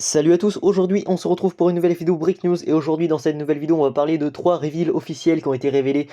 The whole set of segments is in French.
Salut à tous, aujourd'hui on se retrouve pour une nouvelle vidéo Brick News et aujourd'hui dans cette nouvelle vidéo on va parler de 3 reveals officiels qui ont été révélés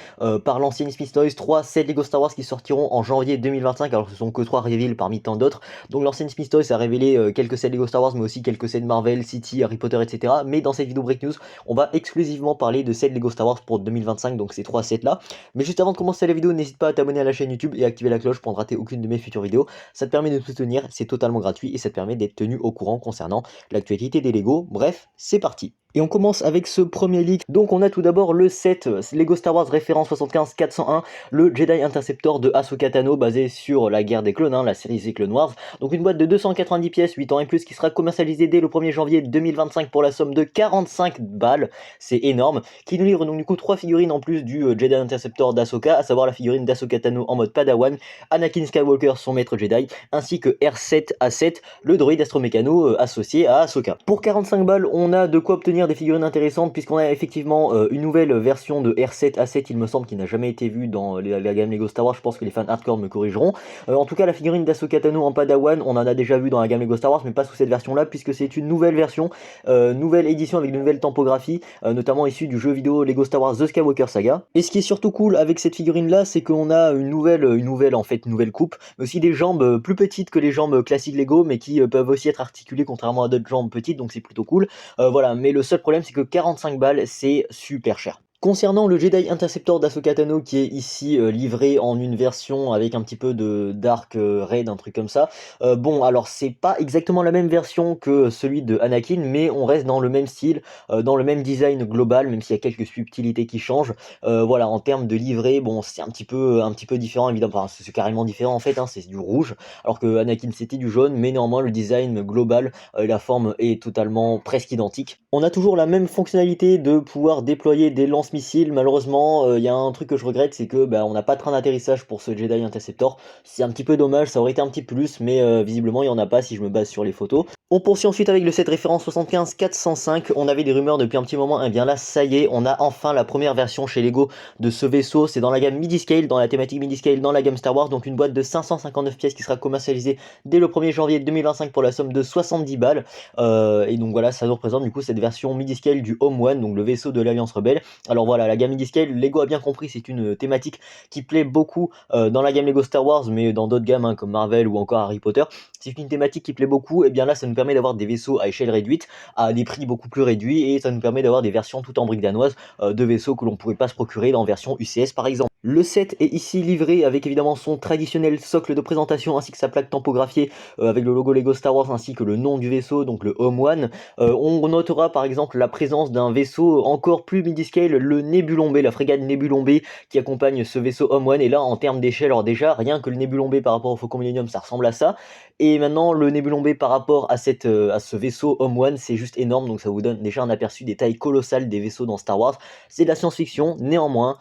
par l'ancienne Smith Toys, 3 sets Lego Star Wars qui sortiront en janvier 2025, alors ce sont que 3 reveals parmi tant d'autres. Donc l'ancienne Smith Toys a révélé quelques sets Lego Star Wars mais aussi quelques sets Marvel, City, Harry Potter etc. Mais dans cette vidéo Brick News on va exclusivement parler de sets Lego Star Wars pour 2025, donc ces 3 sets là. Mais juste avant de commencer la vidéo, n'hésite pas à t'abonner à la chaîne YouTube et à activer la cloche pour ne rater aucune de mes futures vidéos. Ça te permet de me soutenir, c'est totalement gratuit et ça te permet d'être tenu au courant concernant l'actualité des Lego. Bref, c'est parti. Et on commence avec ce premier leak. Donc on a tout d'abord le set Lego Star Wars référence 75401, le Jedi Interceptor de Ahsoka Tano basé sur la guerre des clones, la série The Clone Wars. Donc une boîte de 290 pièces, 8 ans et plus, qui sera commercialisée dès le 1er janvier 2025 pour la somme de 45 balles. C'est énorme. Qui nous livre donc du coup 3 figurines en plus du Jedi Interceptor d'Ahsoka, à savoir la figurine d'Ahsoka Tano en mode Padawan, Anakin Skywalker son maître Jedi, ainsi que R7A7, le droïde astromécano associé à Ahsoka. Pour 45 balles, on a de quoi obtenir des figurines intéressantes puisqu'on a effectivement une nouvelle version de R7A7, il me semble, qui n'a jamais été vue dans la gamme Lego Star Wars. Je pense que les fans hardcore me corrigeront. En tout cas, la figurine d'Ahsoka Tano en Padawan, on en a déjà vu dans la gamme Lego Star Wars, mais pas sous cette version-là puisque c'est une nouvelle version, nouvelle édition avec de nouvelles typographies, notamment issue du jeu vidéo Lego Star Wars The Skywalker Saga. Et ce qui est surtout cool avec cette figurine-là, c'est qu'on a une nouvelle coupe, mais aussi des jambes plus petites que les jambes classiques Lego, mais qui peuvent aussi être articulées contrairement à d'autres jambes petites, donc c'est plutôt cool. Voilà, mais le seul problème c'est que 45 balles c'est super cher. Concernant le Jedi Interceptor d'Ahsoka Tano qui est ici livré en une version avec un petit peu de Dark Raid, un truc comme ça. Bon, alors c'est pas exactement la même version que celui de Anakin, mais on reste dans le même style, dans le même design global, même s'il y a quelques subtilités qui changent. Voilà, en termes de livret, bon, c'est un petit peu différent évidemment, enfin, c'est carrément différent en fait, c'est du rouge, alors que Anakin c'était du jaune, mais néanmoins le design global et la forme est totalement presque identique. On a toujours la même fonctionnalité de pouvoir déployer des lance-missiles. Malheureusement, il y a un truc que je regrette, c'est que on n'a pas de train d'atterrissage pour ce Jedi Interceptor. C'est un petit peu dommage, ça aurait été un petit plus, mais visiblement il n'y en a pas si je me base sur les photos. On poursuit ensuite avec le set référence 75405. On avait des rumeurs depuis un petit moment, et bien là ça y est, on a enfin la première version chez Lego de ce vaisseau. C'est dans la gamme midi-scale, dans la thématique midi-scale, dans la gamme Star Wars, donc une boîte de 559 pièces qui sera commercialisée dès le 1er janvier 2025 pour la somme de 70 balles. Et donc voilà, ça nous représente du coup cette version midi-scale du Home One, donc le vaisseau de l'Alliance Rebelle. Alors voilà, la gamme midi-scale, Lego a bien compris, c'est une thématique qui plaît beaucoup dans la gamme Lego Star Wars, mais dans d'autres gammes comme Marvel ou encore Harry Potter. C'est une thématique qui plaît beaucoup, et bien là ça nous permet d'avoir des vaisseaux à échelle réduite, à des prix beaucoup plus réduits, et ça nous permet d'avoir des versions tout en briques danoises de vaisseaux que l'on ne pourrait pas se procurer en version UCS par exemple. Le set est ici livré avec évidemment son traditionnel socle de présentation ainsi que sa plaque tampographiée avec le logo Lego Star Wars ainsi que le nom du vaisseau, donc le Home One. On notera par exemple la présence d'un vaisseau encore plus midi-scale, le Nebulon B, la frégate Nebulon B qui accompagne ce vaisseau Home One. Et là en termes d'échelle, alors déjà rien que le Nebulon B par rapport au Faucon Millennium ça ressemble à ça, et maintenant le Nebulon B par rapport à ce vaisseau Home One, c'est juste énorme, donc ça vous donne déjà un aperçu des tailles colossales des vaisseaux dans Star Wars. C'est de la science-fiction, néanmoins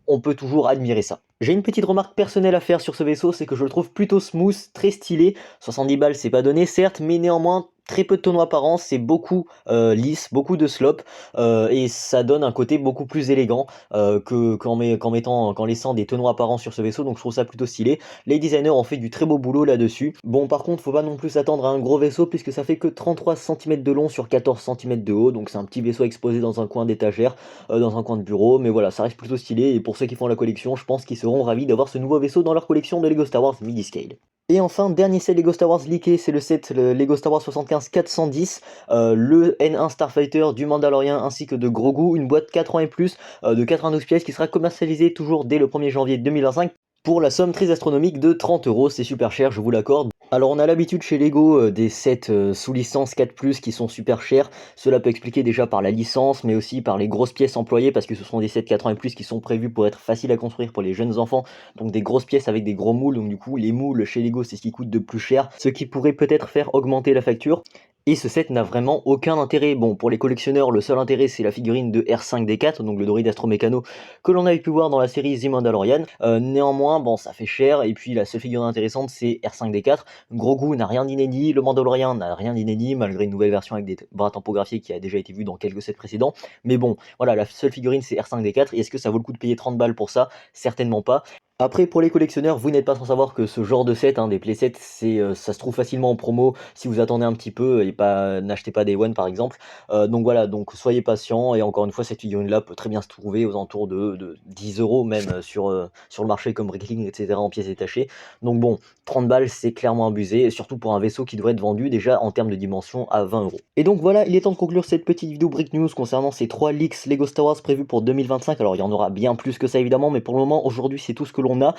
on peut toujours admirer ça. J'ai une petite remarque personnelle à faire sur ce vaisseau, c'est que je le trouve plutôt smooth, très stylé. 70 balles c'est pas donné certes, mais néanmoins très peu de tonneaux apparents, c'est beaucoup lisse, beaucoup de slope, et ça donne un côté beaucoup plus élégant qu'en laissant des tonneaux apparents sur ce vaisseau, donc je trouve ça plutôt stylé. Les designers ont fait du très beau boulot là-dessus. Bon, par contre, faut pas non plus s'attendre à un gros vaisseau puisque ça fait que 33 cm de long sur 14 cm de haut, donc c'est un petit vaisseau exposé dans un coin d'étagère, dans un coin de bureau, mais voilà, ça reste plutôt stylé, et pour ceux qui font la collection, je pense qu'ils seront ravis d'avoir ce nouveau vaisseau dans leur collection de Lego Star Wars midi-scale. Et enfin, dernier set Lego Star Wars leaké, c'est le set Lego Star Wars 75410, le N1 Starfighter du Mandalorian ainsi que de Grogu, une boîte 4 ans et plus de 92 pièces qui sera commercialisée toujours dès le 1er janvier 2025 pour la somme très astronomique de 30€. C'est super cher, je vous l'accorde. Alors on a l'habitude chez Lego des sets sous licence 4+, qui sont super chers. Cela peut expliquer déjà par la licence, mais aussi par les grosses pièces employées, parce que ce sont des sets 4 ans et plus qui sont prévus pour être faciles à construire pour les jeunes enfants. Donc des grosses pièces avec des gros moules, donc du coup les moules chez Lego c'est ce qui coûte de plus cher, ce qui pourrait peut-être faire augmenter la facture. Et ce set n'a vraiment aucun intérêt. Bon, pour les collectionneurs, le seul intérêt c'est la figurine de R5D4, donc le droïde astromécano que l'on avait pu voir dans la série The Mandalorian. Néanmoins, bon, ça fait cher, et puis la seule figurine intéressante c'est R5D4. Grogu n'a rien d'inédit, le Mandalorian n'a rien d'inédit, malgré une nouvelle version avec des bras tampographiés qui a déjà été vue dans quelques sets précédents. Mais bon, voilà, la seule figurine c'est R5D4, et est-ce que ça vaut le coup de payer 30 balles pour ça? Certainement pas. Après, pour les collectionneurs, vous n'êtes pas sans savoir que ce genre de set, hein, des playsets, ça se trouve facilement en promo si vous attendez un petit peu et pas n'achetez pas des One par exemple. Donc voilà, donc soyez patient et encore une fois, cette figurine-là peut très bien se trouver aux alentours de 10 € même sur le marché comme Bricklink, et cetera, en pièces détachées. Donc bon, 30 balles, c'est clairement abusé, et surtout pour un vaisseau qui devrait être vendu déjà en termes de dimension à 20 €. Et donc voilà, il est temps de conclure cette petite vidéo Brick News concernant ces 3 leaks Lego Star Wars prévus pour 2025. Alors il y en aura bien plus que ça évidemment, mais pour le moment, aujourd'hui, c'est tout ce que l'on a.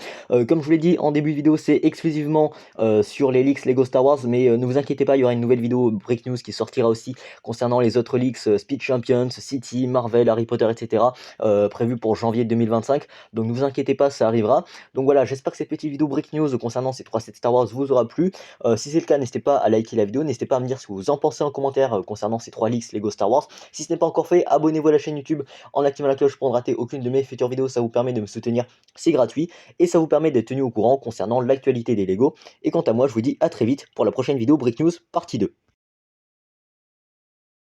Comme je vous l'ai dit en début de vidéo, c'est exclusivement sur les leaks Lego Star Wars, mais ne vous inquiétez pas, il y aura une nouvelle vidéo Break News qui sortira aussi concernant les autres leaks Speed Champions, City, Marvel, Harry Potter, etc. Prévus pour janvier 2025. Donc ne vous inquiétez pas, ça arrivera. Donc voilà, j'espère que cette petite vidéo Break News concernant ces 3 sets Star Wars vous aura plu. Si c'est le cas, n'hésitez pas à liker la vidéo, n'hésitez pas à me dire ce que vous en pensez en commentaire concernant ces 3 leaks Lego Star Wars. Si ce n'est pas encore fait, abonnez-vous à la chaîne YouTube en activant la cloche pour ne rater aucune de mes futures vidéos, ça vous permet de me soutenir, c'est gratuit et ça vous permet d'être tenu au courant concernant l'actualité des Lego. Et quant à moi, je vous dis à très vite pour la prochaine vidéo Brick News partie 2.